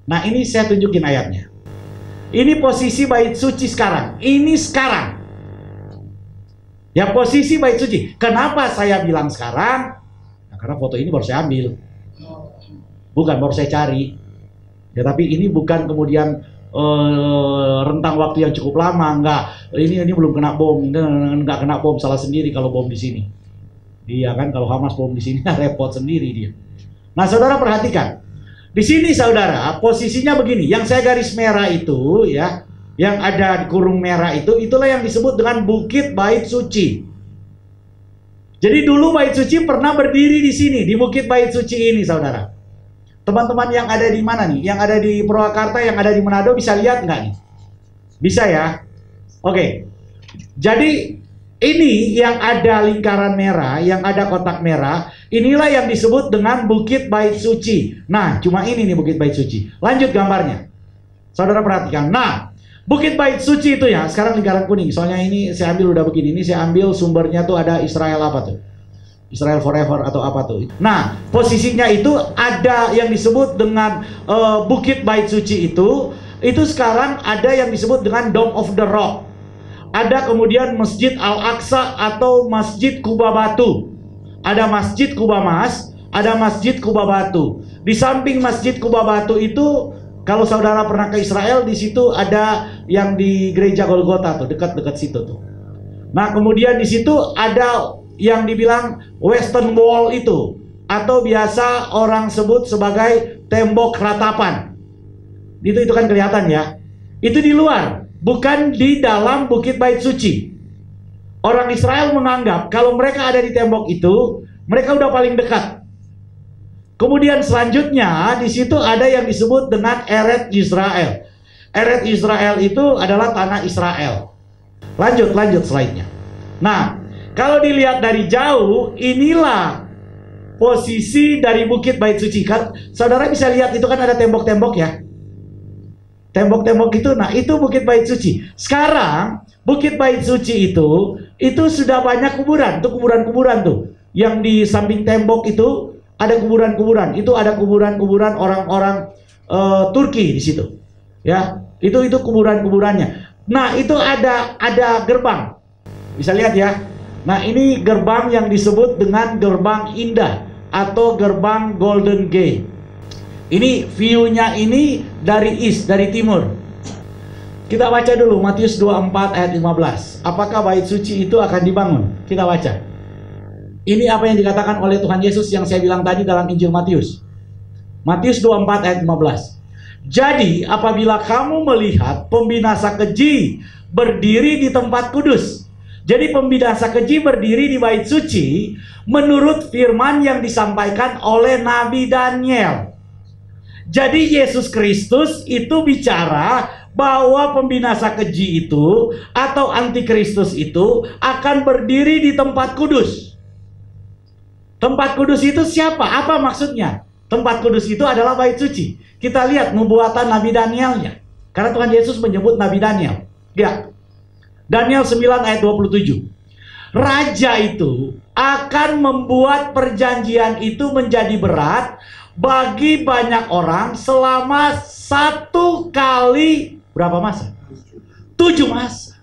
Nah ini saya tunjukin ayatnya. Ini posisi bait suci sekarang. Ini sekarang. Ya posisi bait suci. Kenapa saya bilang sekarang? Nah, karena foto ini baru saya ambil. Bukan baru saya cari. Ya tapi ini bukan kemudian rentang waktu yang cukup lama, enggak. Ini belum kena bom, enggak kena bom, salah sendiri kalau bom di sini. Iya kan, kalau Hamas bom di sini repot sendiri dia. Nah, saudara perhatikan. Di sini saudara, posisinya begini. Yang saya garis merah itu ya, yang ada di kurung merah itu, itulah yang disebut dengan Bukit Bait Suci. Jadi dulu Bait Suci pernah berdiri di sini, di Bukit Bait Suci ini, saudara. Teman-teman yang ada di mana nih? Yang ada di Purwakarta, yang ada di Manado bisa lihat nggak nih? Bisa ya? Oke. Jadi ini yang ada lingkaran merah, yang ada kotak merah, inilah yang disebut dengan Bukit Bait Suci. Nah, cuma ini nih Bukit Bait Suci. Lanjut gambarnya. Saudara perhatikan. Nah, Bukit Bait Suci itu ya, sekarang lingkaran kuning. Soalnya ini saya ambil udah begini. Ini saya ambil sumbernya tuh ada Israel apa tuh? Israel Forever atau apa tuh. Nah, posisinya itu ada yang disebut dengan Bukit Bait Suci itu sekarang ada yang disebut dengan Dome of the Rock. Ada kemudian Masjid Al-Aqsa atau Masjid Kuba Batu. Ada Masjid Kuba Mas, ada Masjid Kuba Batu. Di samping Masjid Kuba Batu itu, kalau saudara pernah ke Israel, di situ ada yang di Gereja Golgota tuh, dekat-dekat situ tuh. Nah, kemudian di situ ada yang dibilang Western Wall itu, atau biasa orang sebut sebagai tembok ratapan. Itu kan kelihatan ya. Itu di luar, bukan di dalam Bukit Bait Suci. Orang Israel menganggap kalau mereka ada di tembok itu, mereka udah paling dekat. Kemudian selanjutnya di situ ada yang disebut dengan Eret Israel. Eret Israel itu adalah tanah Israel. Lanjut slide-nya. Nah, kalau dilihat dari jauh, inilah posisi dari Bukit Bait Suci. Saudara bisa lihat itu kan ada tembok-tembok ya. Tembok-tembok itu, nah itu Bukit Bait Suci. Sekarang Bukit Bait Suci itu sudah banyak kuburan. Itu kuburan-kuburan tuh. Yang di samping tembok itu ada kuburan-kuburan. Itu ada kuburan-kuburan orang-orang Turki di situ. Ya, itu kuburan-kuburannya. Nah, itu ada gerbang. Bisa lihat ya. Nah, ini gerbang yang disebut dengan gerbang indah atau gerbang Golden Gate. Ini view-nya ini dari east, dari timur. Kita baca dulu Matius 24 ayat 15. Apakah bait suci itu akan dibangun? Kita baca. Ini apa yang dikatakan oleh Tuhan Yesus yang saya bilang tadi dalam Injil Matius. Matius 24 ayat 15. Jadi apabila kamu melihat pembinasa keji berdiri di tempat kudus. Jadi pembinasa keji berdiri di bait suci menurut firman yang disampaikan oleh Nabi Daniel. Jadi Yesus Kristus itu bicara bahwa pembinasa keji itu atau antikristus itu akan berdiri di tempat kudus. Tempat kudus itu siapa? Apa maksudnya? Tempat kudus itu adalah bait suci. Kita lihat nubuatan Nabi Danielnya. Karena Tuhan Yesus menyebut Nabi Daniel. Ya. Daniel 9 ayat 27. Raja itu akan membuat perjanjian itu menjadi berat bagi banyak orang selama 1 kali berapa masa? 7 masa.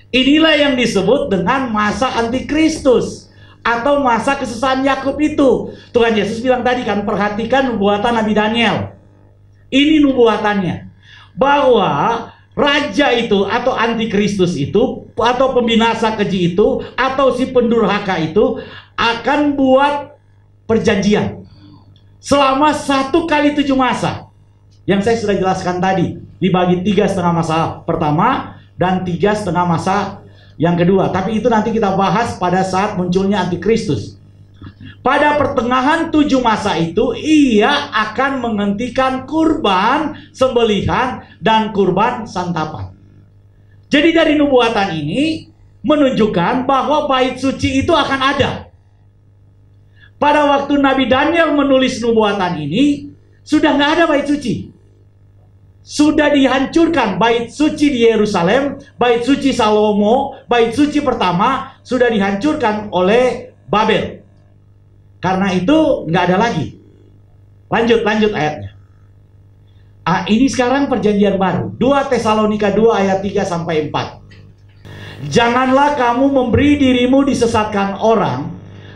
Inilah yang disebut dengan masa antikristus atau masa kesusahan Yakub itu. Tuhan Yesus bilang tadi kan, perhatikan nubuatan Nabi Daniel. Ini nubuatannya. Bahwa raja itu atau antikristus itu atau pembinasa keji itu atau si pendurhaka itu akan buat perjanjian selama 1 kali 7 masa yang saya sudah jelaskan tadi, dibagi 3,5 masa pertama dan 3,5 masa yang kedua. Tapi itu nanti kita bahas pada saat munculnya antikristus. Pada pertengahan 7 masa itu, ia akan menghentikan kurban sembelihan dan kurban santapan. Jadi dari nubuatan ini menunjukkan bahwa bait suci itu akan ada. Pada waktu Nabi Daniel menulis nubuatan ini, sudah nggak ada bait suci. Sudah dihancurkan bait suci di Yerusalem, bait suci Salomo, bait suci pertama sudah dihancurkan oleh Babel. Karena itu nggak ada lagi. Lanjut ayatnya. Ini sekarang perjanjian baru. 2 Tesalonika 2 ayat 3 sampai 4. Janganlah kamu memberi dirimu disesatkan orang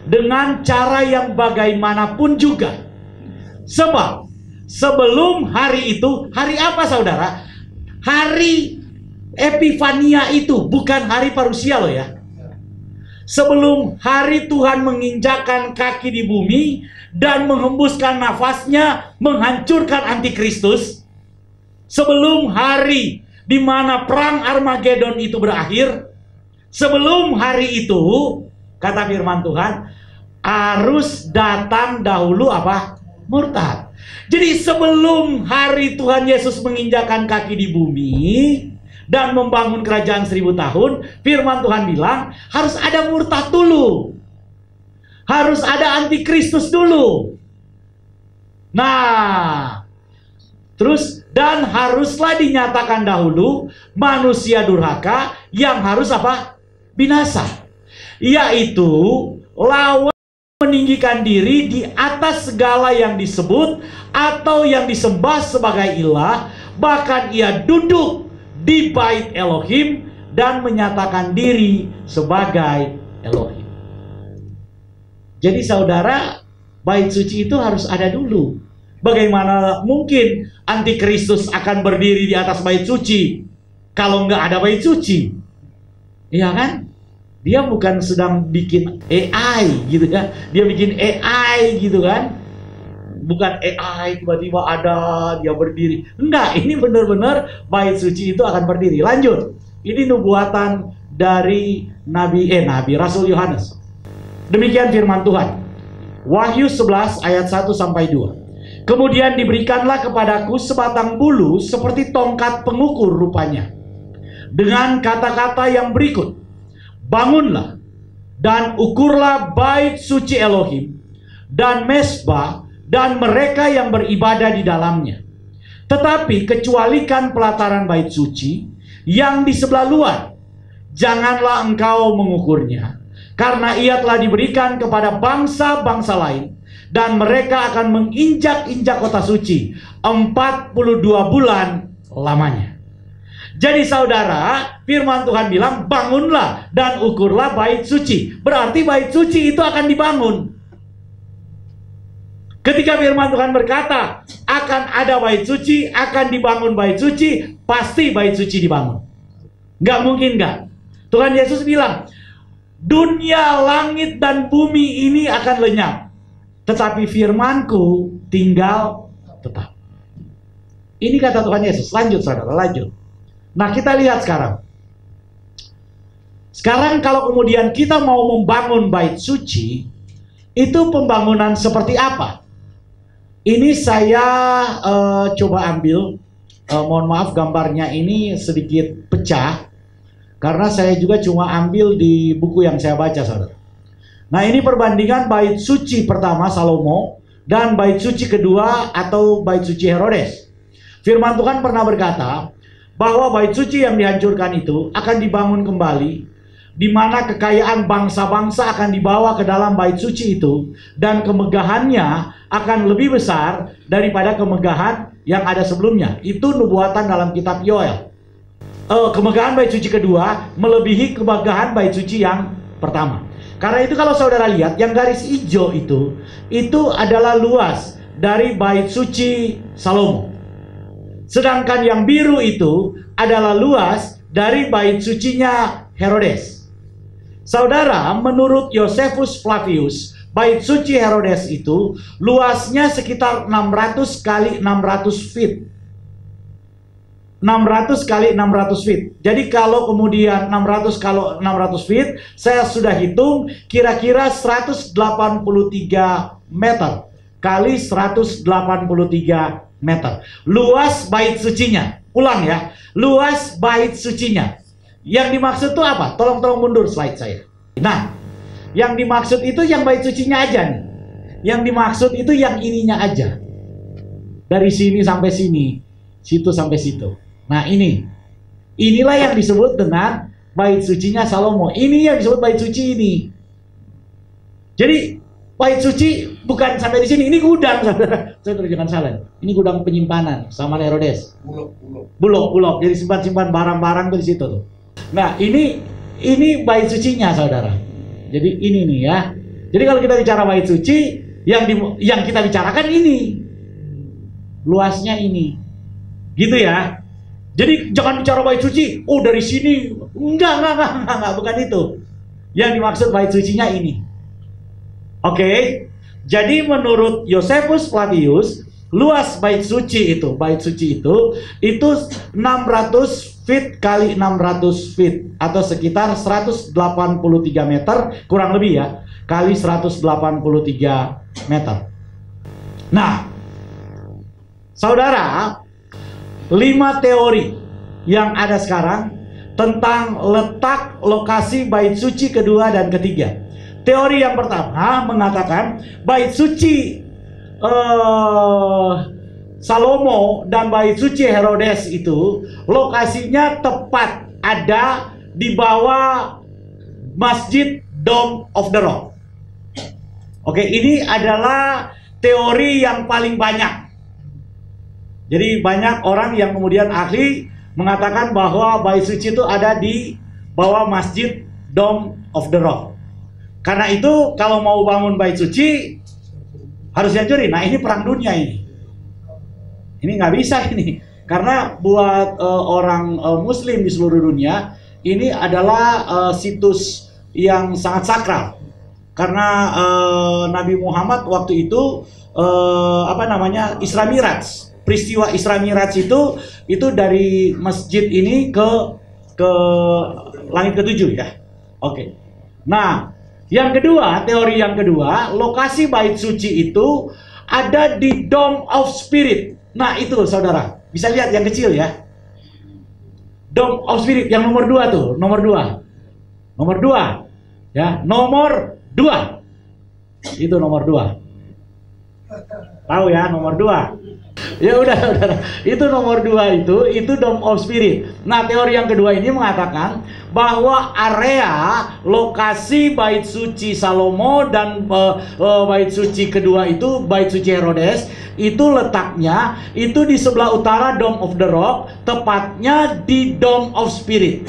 dengan cara yang bagaimanapun juga. Sebab sebelum hari itu, hari apa saudara? Hari Epifania itu, bukan hari parusia loh ya. Sebelum hari Tuhan menginjakkan kaki di bumi dan menghembuskan nafasnya menghancurkan antikristus, sebelum hari di mana perang Armageddon itu berakhir, sebelum hari itu, kata firman Tuhan, harus datang dahulu apa? Murtad. Jadi sebelum hari Tuhan Yesus menginjakkan kaki di bumi dan membangun kerajaan 1000 tahun, firman Tuhan bilang harus ada murtad dulu, harus ada antikristus dulu. Nah, terus dan haruslah dinyatakan dahulu manusia durhaka yang harus apa? Binasa, yaitu lawan meninggikan diri di atas segala yang disebut atau yang disembah sebagai ilah, bahkan ia duduk di bait Elohim dan menyatakan diri sebagai Elohim. Jadi saudara, bait suci itu harus ada dulu. Bagaimana mungkin antikristus akan berdiri di atas bait suci kalau nggak ada bait suci? Iya kan? Dia bukan sedang bikin AI gitu ya. Dia bikin AI gitu kan. Bukan AI tiba-tiba ada dia berdiri. Enggak, ini benar-benar bait suci itu akan berdiri. Lanjut. Ini nubuatan dari Nabi Rasul Yohanes. Demikian firman Tuhan. Wahyu 11 ayat 1 sampai 2. Kemudian diberikanlah kepadaku sebatang bulu seperti tongkat pengukur rupanya, dengan kata-kata yang berikut. Bangunlah dan ukurlah bait suci Elohim dan mesbah dan mereka yang beribadah di dalamnya. Tetapi kecualikan pelataran bait suci yang di sebelah luar. Janganlah engkau mengukurnya, karena ia telah diberikan kepada bangsa-bangsa lain, dan mereka akan menginjak-injak kota suci 42 bulan lamanya. Jadi saudara, firman Tuhan bilang bangunlah dan ukurlah bait suci. Berarti bait suci itu akan dibangun. Ketika firman Tuhan berkata akan ada bait suci, akan dibangun bait suci, pasti bait suci dibangun. Nggak mungkin nggak. Tuhan Yesus bilang, dunia, langit, dan bumi ini akan lenyap, tetapi firmanku tinggal tetap. Ini kata Tuhan Yesus. Lanjut saudara, lanjut. Nah kita lihat sekarang. Sekarang kalau kemudian kita mau membangun bait suci, itu pembangunan seperti apa? Ini saya coba ambil, mohon maaf gambarnya ini sedikit pecah, karena saya juga cuma ambil di buku yang saya baca saudara. Nah ini perbandingan bait suci pertama Salomo dan bait suci kedua atau bait suci Herodes. Firman Tuhan pernah berkata bahwa bait suci yang dihancurkan itu akan dibangun kembali, di mana kekayaan bangsa-bangsa akan dibawa ke dalam bait suci itu, dan kemegahannya akan lebih besar daripada kemegahan yang ada sebelumnya. Itu nubuatan dalam kitab Yoel. Kemegahan bait suci kedua melebihi kemegahan bait suci yang pertama. Karena itu kalau saudara lihat yang garis hijau itu adalah luas dari bait suci Salomo. Sedangkan yang biru itu adalah luas dari bait sucinya Herodes. Saudara, menurut Josephus Flavius, bait suci Herodes itu luasnya sekitar 600 kali 600 feet. 600 kali 600 feet. Jadi kalau kemudian 600 kali 600 feet, saya sudah hitung kira-kira 183 meter kali 183 meter. Luas bait sucinya. Ulang ya. Luas bait sucinya. Yang dimaksud itu apa? Tolong mundur slide saya. Nah, yang dimaksud itu yang bait sucinya aja nih. Yang dimaksud itu yang ininya aja. Dari sini sampai sini, situ sampai situ. Nah, inilah yang disebut dengan bait sucinya Salomo. Ini yang disebut bait suci ini. Jadi bait suci bukan sampai di sini. Ini gudang, saudara. Saudara jangan salah. Ini gudang penyimpanan sama Herodes. Bulog. Jadi simpan barang-barang tuh di situ tuh. Nah, ini bait sucinya, saudara. Jadi ini nih ya. Jadi kalau kita bicara bait suci, yang kita bicarakan ini. Luasnya ini. Gitu ya. Jadi jangan bicara bait suci, oh dari sini. Enggak, bukan itu. Yang dimaksud bait sucinya ini. Oke. Jadi menurut Josephus Flavius, luas bait suci itu 600 feet kali 600 feet atau sekitar 183 meter kurang lebih ya, kali 183 meter. Nah, saudara, 5 teori yang ada sekarang tentang letak lokasi bait suci kedua dan ketiga. Teori yang pertama mengatakan bait suci Salomo dan bait suci Herodes itu lokasinya tepat ada di bawah Masjid Dome of the Rock. Oke, ini adalah teori yang paling banyak. Jadi banyak orang yang kemudian ahli mengatakan bahwa bait suci itu ada di bawah Masjid Dome of the Rock. Karena itu kalau mau bangun bait suci harus dihancurin. Nah, ini perang dunia ini. Ini nggak bisa ini. Karena buat orang Muslim di seluruh dunia ini adalah situs yang sangat sakral. Karena Nabi Muhammad waktu itu Isra Miraj. Peristiwa Isra Miraj itu dari masjid ini ke langit ketujuh ya. Oke. Nah, teori yang kedua, lokasi bait suci itu ada di Dome of Spirit. Nah, itu saudara, bisa lihat yang kecil ya. Dome of Spirit yang nomor 2 tuh, nomor 2. Nomor 2. Ya, nomor 2. Itu nomor 2. Tahu ya, nomor 2. Ya udah, saudara. Itu nomor 2 itu Dome of Spirit. Nah, teori yang kedua ini mengatakan bahwa area lokasi bait suci Salomo dan bait suci kedua itu bait suci Herodes itu letaknya itu di sebelah utara Dome of the Rock, tepatnya di Dome of Spirit.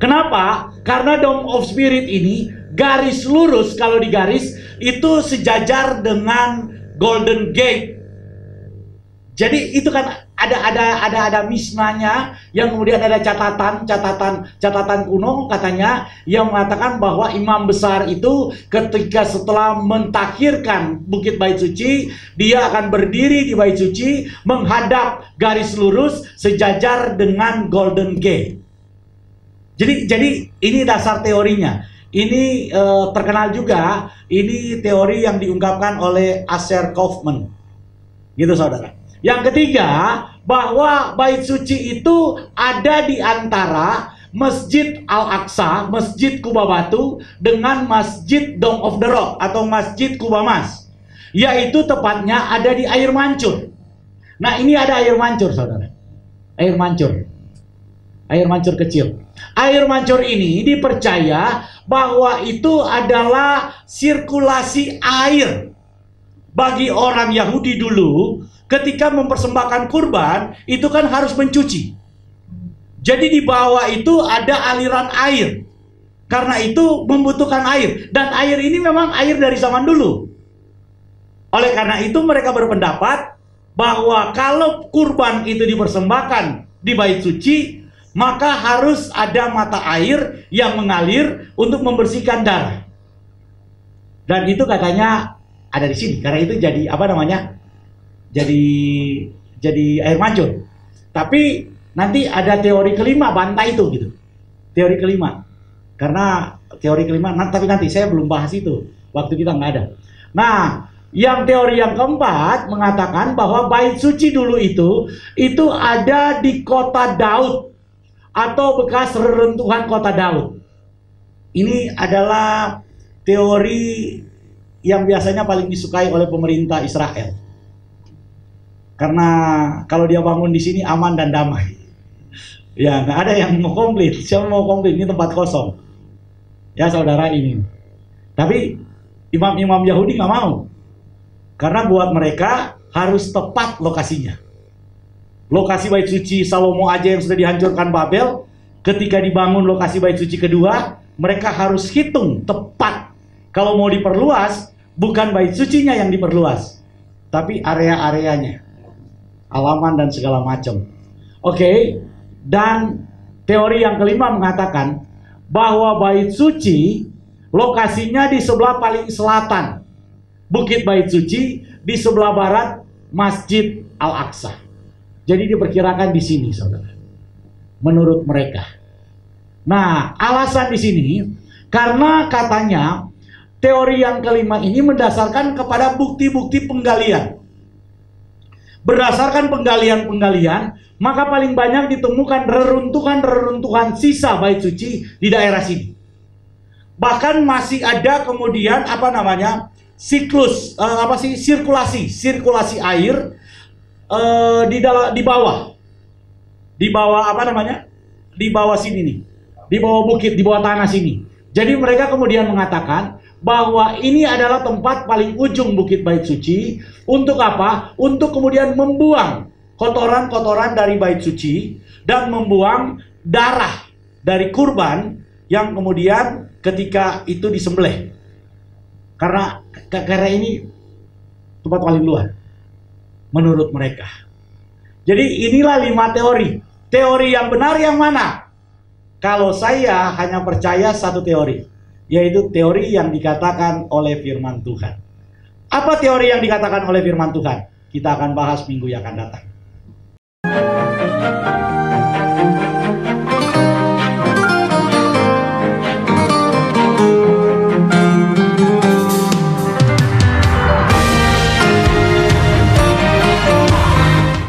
Kenapa? Karena Dome of Spirit ini garis lurus, kalau digaris itu sejajar dengan Golden Gate. Jadi itu kan ada misnanya yang kemudian ada catatan kuno katanya yang mengatakan bahwa imam besar itu ketika setelah mentakhirkan bukit bait suci, dia akan berdiri di bait suci menghadap garis lurus sejajar dengan Golden Gate. Jadi ini dasar teorinya. Ini terkenal juga, ini teori yang diungkapkan oleh Asher Kaufman. Gitu, saudara. Yang ketiga, bahwa bait suci itu ada di antara Masjid Al-Aqsa, Masjid Kubah Batu, dengan Masjid Dome of the Rock atau Masjid Kubah Mas, yaitu tepatnya ada di air mancur. Nah, ini ada air mancur, saudara. Air mancur kecil. Air mancur ini dipercaya bahwa itu adalah sirkulasi air bagi orang Yahudi dulu. Ketika mempersembahkan kurban, itu kan harus mencuci. Jadi di bawah itu ada aliran air. Karena itu membutuhkan air. Dan air ini memang air dari zaman dulu. Oleh karena itu mereka berpendapat bahwa kalau kurban itu dipersembahkan di bait suci, maka harus ada mata air yang mengalir untuk membersihkan darah. Dan itu katanya ada di sini, karena itu jadi apa namanya? Jadi air mancur. Tapi nanti ada teori kelima bantah itu gitu. Teori kelima. Karena teori kelima, tapi nanti saya belum bahas itu. Waktu kita nggak ada. Nah, yang teori yang keempat mengatakan bahwa bait suci dulu itu ada di kota Daud atau bekas reruntuhan kota Daud. Ini adalah teori yang biasanya paling disukai oleh pemerintah Israel. Karena kalau dia bangun di sini aman dan damai. Ya, nggak ada yang mau komplain. Siapa mau komplain? Ini tempat kosong. Ya saudara ini. Tapi imam-imam Yahudi nggak mau. Karena buat mereka harus tepat lokasinya. Lokasi bait suci Salomo aja yang sudah dihancurkan Babel, ketika dibangun lokasi bait suci kedua, mereka harus hitung tepat. Kalau mau diperluas, bukan bait sucinya yang diperluas, tapi area-areanya, halaman dan segala macam. Oke, dan teori yang kelima mengatakan bahwa bait suci lokasinya di sebelah paling selatan. Bukit Bait Suci di sebelah barat Masjid Al-Aqsa. Jadi diperkirakan di sini, saudara. Menurut mereka. Nah, alasan di sini karena katanya teori yang kelima ini mendasarkan kepada bukti-bukti penggalian. Berdasarkan penggalian-penggalian, maka paling banyak ditemukan reruntuhan-reruntuhan sisa bait suci di daerah sini. Bahkan masih ada kemudian siklus sirkulasi air di bawah di bawah sini nih, di bawah bukit, di bawah tanah sini. Jadi mereka kemudian mengatakan bahwa ini adalah tempat paling ujung bukit bait suci. Untuk apa? Untuk kemudian membuang kotoran-kotoran dari bait suci dan membuang darah dari kurban yang kemudian ketika itu disembelih. Karena ini tempat paling luar menurut mereka. Jadi inilah 5 teori. Teori yang benar yang mana? Kalau saya hanya percaya satu teori, yaitu teori yang dikatakan oleh firman Tuhan. Apa teori yang dikatakan oleh firman Tuhan? Kita akan bahas minggu yang akan datang.